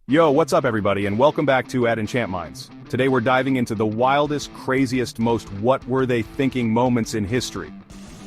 Yo, what's up everybody, and welcome back to At Enchant Minds. Today we're diving into the wildest, craziest, most what-were-they-thinking moments in history.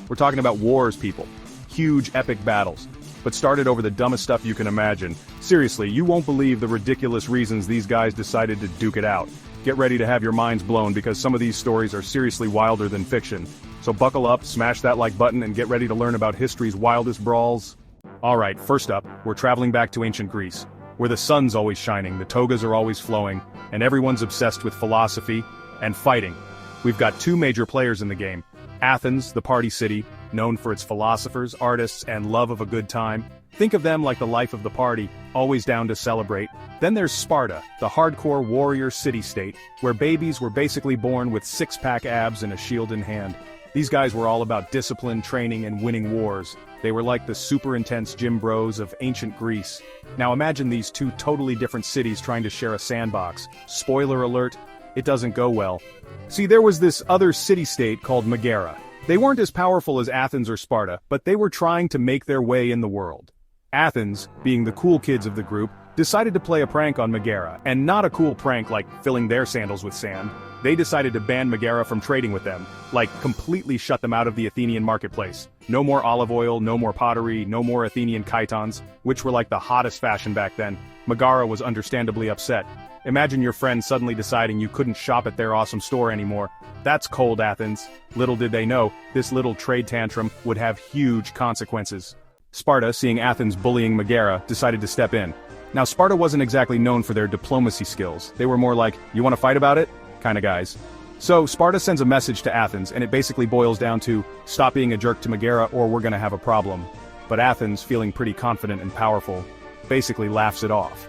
We're talking about wars, people. Huge, epic battles. But started over the dumbest stuff you can imagine. Seriously, you won't believe the ridiculous reasons these guys decided to duke it out. Get ready to have your minds blown because some of these stories are seriously wilder than fiction. So buckle up, smash that like button, and get ready to learn about history's wildest brawls. Alright, first up, we're traveling back to ancient Greece, where the sun's always shining, the togas are always flowing, and everyone's obsessed with philosophy and fighting. We've got two major players in the game. Athens, the party city, known for its philosophers, artists, and love of a good time. Think of them like the life of the party, always down to celebrate. Then there's Sparta, the hardcore warrior city-state, where babies were basically born with six-pack abs and a shield in hand. These guys were all about discipline, training, and winning wars. They were like the super intense gym bros of ancient Greece. Now imagine these two totally different cities trying to share a sandbox. Spoiler alert, it doesn't go well. See, there was this other city-state called Megara. They weren't as powerful as Athens or Sparta, but they were trying to make their way in the world. Athens, being the cool kids of the group, decided to play a prank on Megara, and not a cool prank like filling their sandals with sand. They decided to ban Megara from trading with them, like completely shut them out of the Athenian marketplace. No more olive oil, no more pottery, no more Athenian chitons, which were like the hottest fashion back then. Megara was understandably upset. Imagine your friend suddenly deciding you couldn't shop at their awesome store anymore. That's cold, Athens. Little did they know, this little trade tantrum would have huge consequences. Sparta, seeing Athens bullying Megara, decided to step in. Now Sparta wasn't exactly known for their diplomacy skills. They were more like, you wanna fight about it? Kinda guys. So Sparta sends a message to Athens, and it basically boils down to, stop being a jerk to Megara or we're gonna have a problem. But Athens, feeling pretty confident and powerful, basically laughs it off.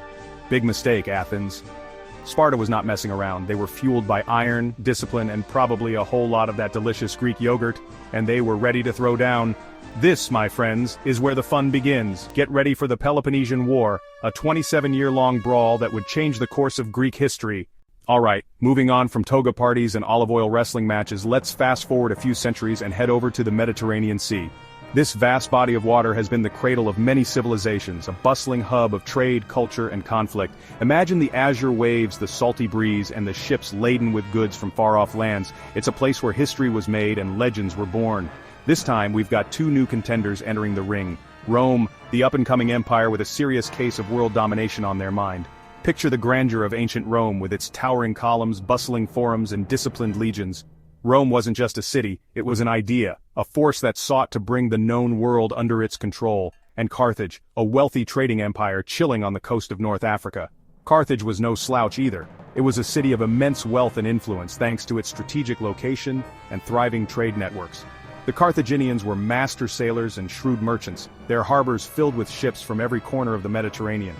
Big mistake, Athens. Sparta was not messing around. They were fueled by iron, discipline, and probably a whole lot of that delicious Greek yogurt, and they were ready to throw down. This, my friends, is where the fun begins. Get ready for the Peloponnesian War, a 27-year-long brawl that would change the course of Greek history. Alright, moving on from toga parties and olive oil wrestling matches, let's fast forward a few centuries and head over to the Mediterranean Sea. This vast body of water has been the cradle of many civilizations, a bustling hub of trade, culture, and conflict. Imagine the azure waves, the salty breeze, and the ships laden with goods from far-off lands. It's a place where history was made and legends were born. This time, we've got two new contenders entering the ring. Rome, the up-and-coming empire with a serious case of world domination on their mind. Picture the grandeur of ancient Rome with its towering columns, bustling forums, and disciplined legions. Rome wasn't just a city, it was an idea, a force that sought to bring the known world under its control. And Carthage, a wealthy trading empire chilling on the coast of North Africa. Carthage was no slouch either. It was a city of immense wealth and influence thanks to its strategic location and thriving trade networks. The Carthaginians were master sailors and shrewd merchants, their harbors filled with ships from every corner of the Mediterranean.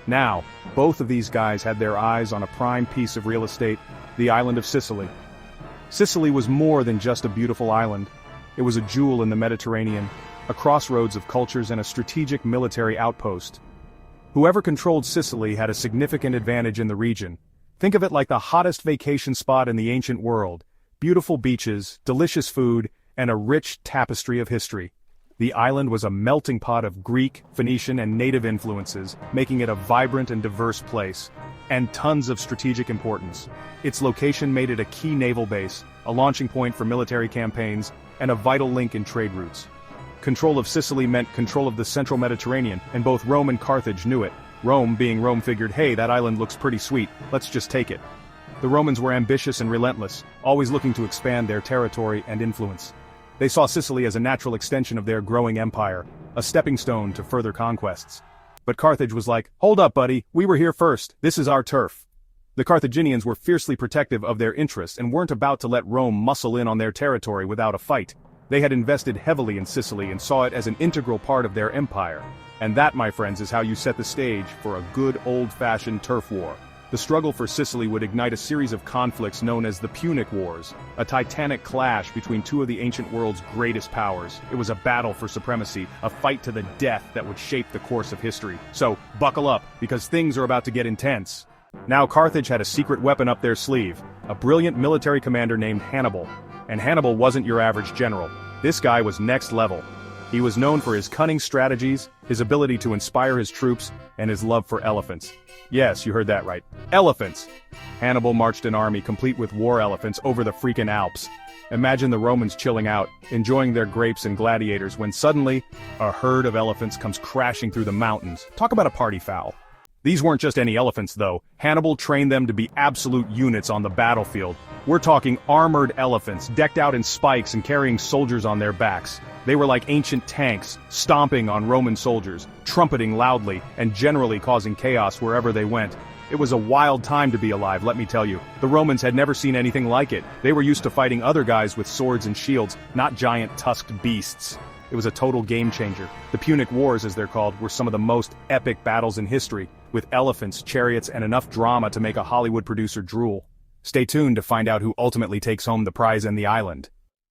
Now, both of these guys had their eyes on a prime piece of real estate, the island of Sicily. Sicily was more than just a beautiful island. It was a jewel in the Mediterranean, a crossroads of cultures and a strategic military outpost. Whoever controlled Sicily had a significant advantage in the region. Think of it like the hottest vacation spot in the ancient world. Beautiful beaches, delicious food, and a rich tapestry of history. The island was a melting pot of Greek, Phoenician, and native influences, making it a vibrant and diverse place. And tons of strategic importance. Its location made it a key naval base, a launching point for military campaigns, and a vital link in trade routes. Control of Sicily meant control of the central Mediterranean, and both Rome and Carthage knew it. Rome, being Rome, figured, hey, that island looks pretty sweet, let's just take it. The Romans were ambitious and relentless, always looking to expand their territory and influence. They saw Sicily as a natural extension of their growing empire, a stepping stone to further conquests. But Carthage was like, hold up buddy, we were here first, this is our turf. The Carthaginians were fiercely protective of their interests and weren't about to let Rome muscle in on their territory without a fight. They had invested heavily in Sicily and saw it as an integral part of their empire. And that, my friends, is how you set the stage for a good old-fashioned turf war. The struggle for Sicily would ignite a series of conflicts known as the Punic Wars, a titanic clash between two of the ancient world's greatest powers. It was a battle for supremacy, a fight to the death that would shape the course of history. So, buckle up, because things are about to get intense. Now Carthage had a secret weapon up their sleeve, a brilliant military commander named Hannibal. And Hannibal wasn't your average general. This guy was next level. He was known for his cunning strategies, his ability to inspire his troops, and his love for elephants. Yes, you heard that right. Elephants! Hannibal marched an army complete with war elephants over the freaking Alps. Imagine the Romans chilling out, enjoying their grapes and gladiators when suddenly, a herd of elephants comes crashing through the mountains. Talk about a party foul. These weren't just any elephants though. Hannibal trained them to be absolute units on the battlefield. We're talking armored elephants, decked out in spikes and carrying soldiers on their backs. They were like ancient tanks, stomping on Roman soldiers, trumpeting loudly, and generally causing chaos wherever they went. It was a wild time to be alive, let me tell you. The Romans had never seen anything like it. They were used to fighting other guys with swords and shields, not giant tusked beasts. It was a total game changer. The Punic Wars, as they're called, were some of the most epic battles in history, with elephants, chariots, and enough drama to make a Hollywood producer drool. Stay tuned to find out who ultimately takes home the prize and the island.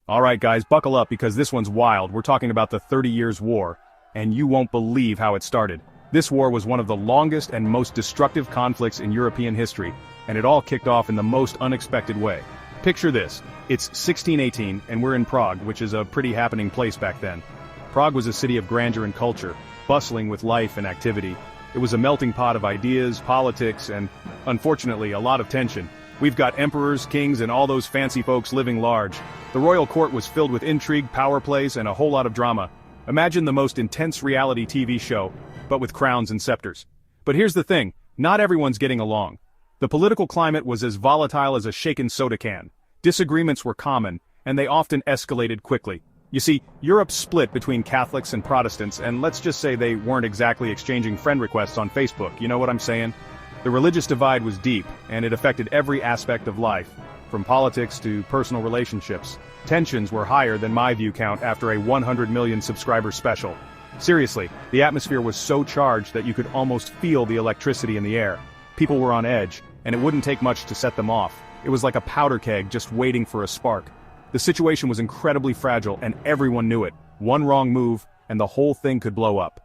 Alright guys, buckle up because this one's wild. We're talking about the 30 Years' War, and you won't believe how it started. This war was one of the longest and most destructive conflicts in European history, and it all kicked off in the most unexpected way. Picture this, it's 1618 and we're in Prague, which is a pretty happening place back then. Prague was a city of grandeur and culture, bustling with life and activity. It was a melting pot of ideas, politics, and, unfortunately, a lot of tension. We've got emperors, kings, and all those fancy folks living large. The royal court was filled with intrigue, power plays, and a whole lot of drama. Imagine the most intense reality TV show, but with crowns and scepters. But here's the thing, not everyone's getting along. The political climate was as volatile as a shaken soda can. Disagreements were common, and they often escalated quickly. You see, Europe split between Catholics and Protestants, and let's just say they weren't exactly exchanging friend requests on Facebook, you know what I'm saying? The religious divide was deep, and it affected every aspect of life, from politics to personal relationships. Tensions were higher than my view count after a 100 million subscriber special. Seriously, the atmosphere was so charged that you could almost feel the electricity in the air. People were on edge, and it wouldn't take much to set them off. It was like a powder keg just waiting for a spark. The situation was incredibly fragile, and everyone knew it. One wrong move, and the whole thing could blow up.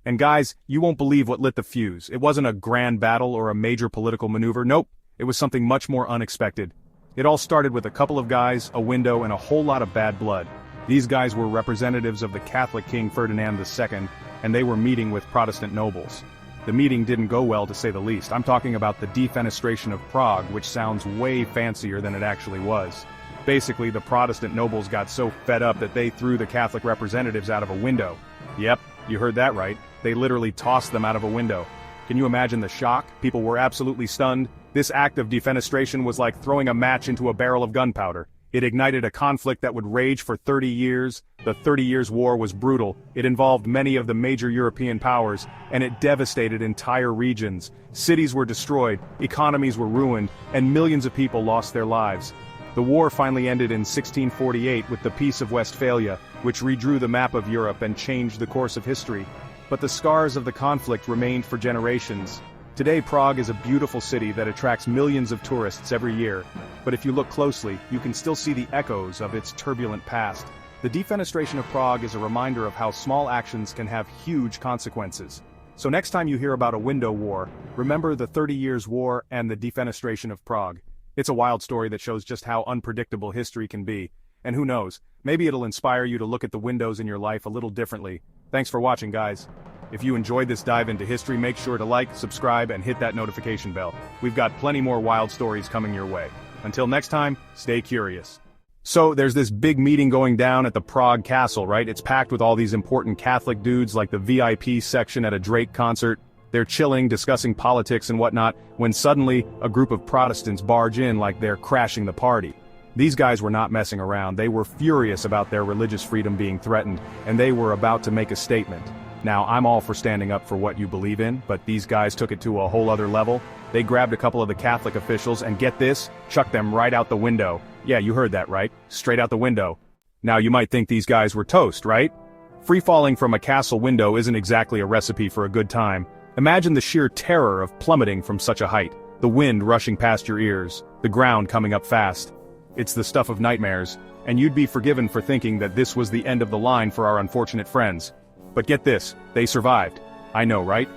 And guys, you won't believe what lit the fuse. It wasn't a grand battle or a major political maneuver, nope. It was something much more unexpected. It all started with a couple of guys, a window, and a whole lot of bad blood. These guys were representatives of the Catholic King Ferdinand II, and they were meeting with Protestant nobles. The meeting didn't go well, to say the least. I'm talking about the defenestration of Prague, which sounds way fancier than it actually was. Basically, the Protestant nobles got so fed up that they threw the Catholic representatives out of a window. Yep, you heard that right. They literally tossed them out of a window. Can you imagine the shock? People were absolutely stunned. This act of defenestration was like throwing a match into a barrel of gunpowder. It ignited a conflict that would rage for 30 years. The 30 Years' War was brutal. It involved many of the major European powers, and it devastated entire regions. Cities were destroyed, economies were ruined, and millions of people lost their lives. The war finally ended in 1648 with the Peace of Westphalia, which redrew the map of Europe and changed the course of history. But the scars of the conflict remained for generations. Today Prague is a beautiful city that attracts millions of tourists every year, but if you look closely, you can still see the echoes of its turbulent past. The defenestration of Prague is a reminder of how small actions can have huge consequences. So next time you hear about a window war, remember the 30 Years' War and the defenestration of Prague. It's a wild story that shows just how unpredictable history can be. And who knows, maybe it'll inspire you to look at the windows in your life a little differently. Thanks for watching, guys. If you enjoyed this dive into history, make sure to like, subscribe, and hit that notification bell. We've got plenty more wild stories coming your way. Until next time, stay curious. So, there's this big meeting going down at the Prague Castle, right? It's packed with all these important Catholic dudes like the VIP section at a Drake concert. They're chilling, discussing politics and whatnot, when suddenly, a group of Protestants barge in like they're crashing the party. These guys were not messing around. They were furious about their religious freedom being threatened, and they were about to make a statement. Now, I'm all for standing up for what you believe in, but these guys took it to a whole other level. They grabbed a couple of the Catholic officials and, get this, chucked them right out the window. Yeah, you heard that right, straight out the window. Now you might think these guys were toast, right? Free-falling from a castle window isn't exactly a recipe for a good time. Imagine the sheer terror of plummeting from such a height, the wind rushing past your ears, the ground coming up fast. It's the stuff of nightmares, and you'd be forgiven for thinking that this was the end of the line for our unfortunate friends. But get this, they survived. I know, right?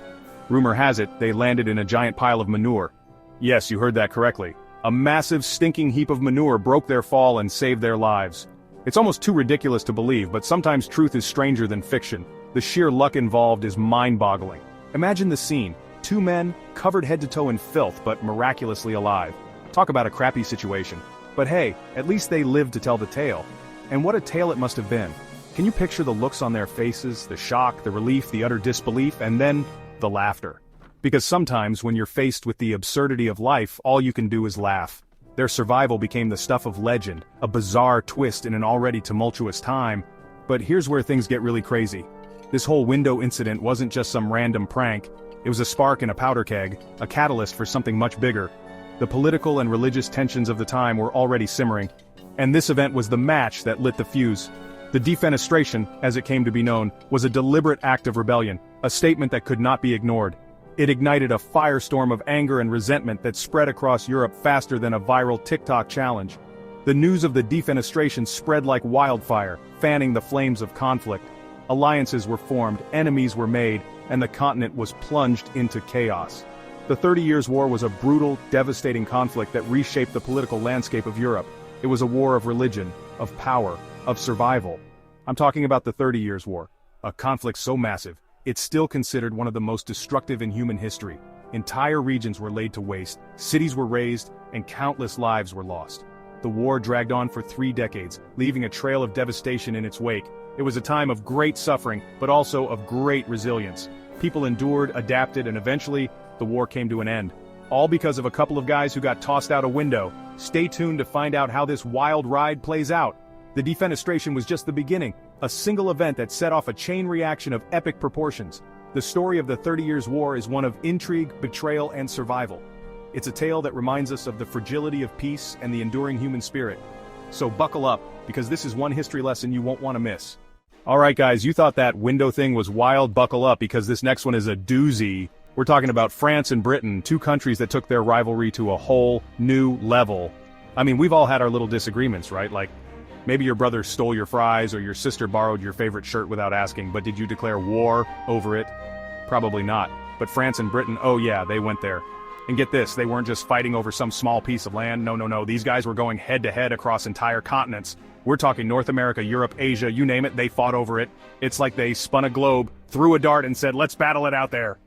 Rumor has it, they landed in a giant pile of manure. Yes, you heard that correctly. A massive stinking heap of manure broke their fall and saved their lives. It's almost too ridiculous to believe, but sometimes truth is stranger than fiction. The sheer luck involved is mind-boggling. Imagine the scene, two men, covered head to toe in filth but miraculously alive. Talk about a crappy situation. But hey, at least they lived to tell the tale. And what a tale it must have been. Can you picture the looks on their faces, the shock, the relief, the utter disbelief, and then the laughter? Because sometimes when you're faced with the absurdity of life, all you can do is laugh. Their survival became the stuff of legend, a bizarre twist in an already tumultuous time. But here's where things get really crazy. This whole window incident wasn't just some random prank. It was a spark in a powder keg, a catalyst for something much bigger. The political and religious tensions of the time were already simmering. And this event was the match that lit the fuse. The defenestration, as it came to be known, was a deliberate act of rebellion, a statement that could not be ignored. It ignited a firestorm of anger and resentment that spread across Europe faster than a viral TikTok challenge. The news of the defenestration spread like wildfire, fanning the flames of conflict. Alliances were formed, enemies were made, and the continent was plunged into chaos. The 30 Years' War was a brutal, devastating conflict that reshaped the political landscape of Europe. It was a war of religion, of power, of survival. I'm talking about the 30 Years' War, a conflict so massive, it's still considered one of the most destructive in human history. Entire regions were laid to waste, cities were razed, and countless lives were lost. The war dragged on for 3 decades, leaving a trail of devastation in its wake. It was a time of great suffering, but also of great resilience. People endured, adapted, and eventually, the war came to an end. All because of a couple of guys who got tossed out a window. Stay tuned to find out how this wild ride plays out. The defenestration was just the beginning, a single event that set off a chain reaction of epic proportions. The story of the 30 Years' War is one of intrigue, betrayal, and survival. It's a tale that reminds us of the fragility of peace and the enduring human spirit. So buckle up, because this is one history lesson you won't want to miss. Alright guys, you thought that window thing was wild, buckle up, because this next one is a doozy. We're talking about France and Britain, two countries that took their rivalry to a whole new level. I mean, we've all had our little disagreements, right? Like, maybe your brother stole your fries or your sister borrowed your favorite shirt without asking, but did you declare war over it? Probably not. But France and Britain, oh yeah, they went there. And get this, they weren't just fighting over some small piece of land, no, these guys were going head-to-head across entire continents. We're talking North America, Europe, Asia, you name it, they fought over it. It's like they spun a globe, threw a dart and said, let's battle it out there.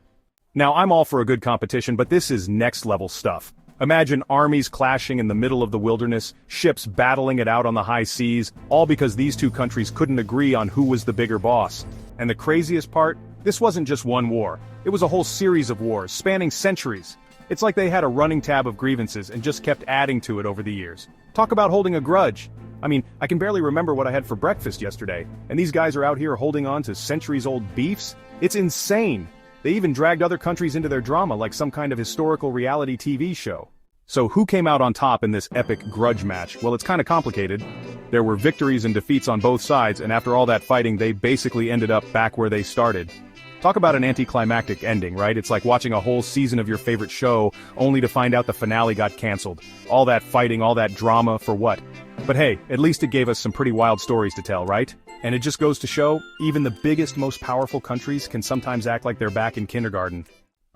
Now, I'm all for a good competition, but this is next-level stuff. Imagine armies clashing in the middle of the wilderness, ships battling it out on the high seas, all because these two countries couldn't agree on who was the bigger boss. And the craziest part? This wasn't just one war. It was a whole series of wars, spanning centuries. It's like they had a running tab of grievances and just kept adding to it over the years. Talk about holding a grudge. I mean, I can barely remember what I had for breakfast yesterday, and these guys are out here holding on to centuries-old beefs? It's insane! They even dragged other countries into their drama like some kind of historical reality TV show. So who came out on top in this epic grudge match? Well, it's kinda complicated. There were victories and defeats on both sides, and after all that fighting, they basically ended up back where they started. Talk about an anticlimactic ending, right? It's like watching a whole season of your favorite show, only to find out the finale got cancelled. All that fighting, all that drama, for what? But hey, at least it gave us some pretty wild stories to tell, right? And it just goes to show, even the biggest, most powerful countries can sometimes act like they're back in kindergarten.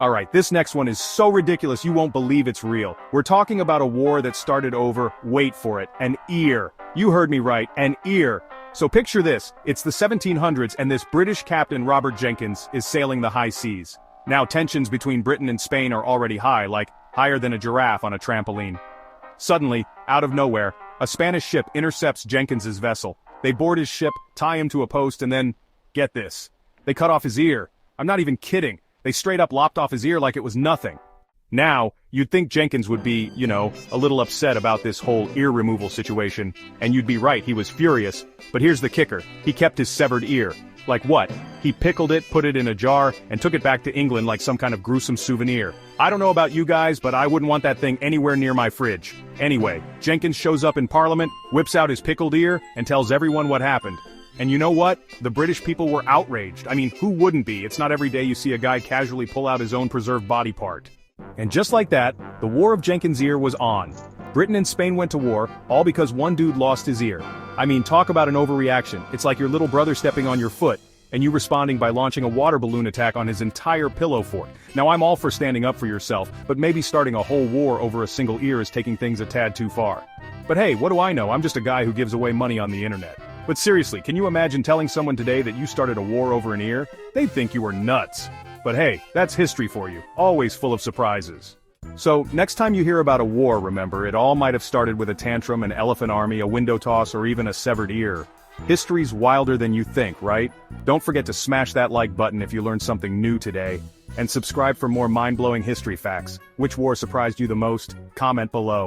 Alright, this next one is so ridiculous you won't believe it's real. We're talking about a war that started over, wait for it, an ear. You heard me right, an ear. So picture this, it's the 1700s and this British captain Robert Jenkins is sailing the high seas. Now tensions between Britain and Spain are already high, like higher than a giraffe on a trampoline. Suddenly, out of nowhere, a Spanish ship intercepts Jenkins's vessel. They board his ship, tie him to a post, and then, get this, they cut off his ear. I'm not even kidding. They straight up lopped off his ear like it was nothing. Now, you'd think Jenkins would be, a little upset about this whole ear removal situation, and you'd be right, he was furious, but here's the kicker, he kept his severed ear. Like what? He pickled it, put it in a jar, and took it back to England like some kind of gruesome souvenir. I don't know about you guys, but I wouldn't want that thing anywhere near my fridge. Anyway, Jenkins shows up in Parliament, whips out his pickled ear, and tells everyone what happened. And you know what? The British people were outraged. I mean, who wouldn't be? It's not every day you see a guy casually pull out his own preserved body part. And just like that, the War of Jenkins Ear was on. Britain and Spain went to war, all because one dude lost his ear. I mean, talk about an overreaction. It's like your little brother stepping on your foot, and you responding by launching a water balloon attack on his entire pillow fort. Now I'm all for standing up for yourself, but maybe starting a whole war over a single ear is taking things a tad too far. But hey, what do I know? I'm just a guy who gives away money on the internet. But seriously, can you imagine telling someone today that you started a war over an ear? They'd think you were nuts. But hey, that's history for you, always full of surprises. So, next time you hear about a war, remember, it all might have started with a tantrum, an elephant army, a window toss, or even a severed ear. History's wilder than you think, right? Don't forget to smash that like button if you learned something new today. And subscribe for more mind-blowing history facts. Which war surprised you the most? Comment below.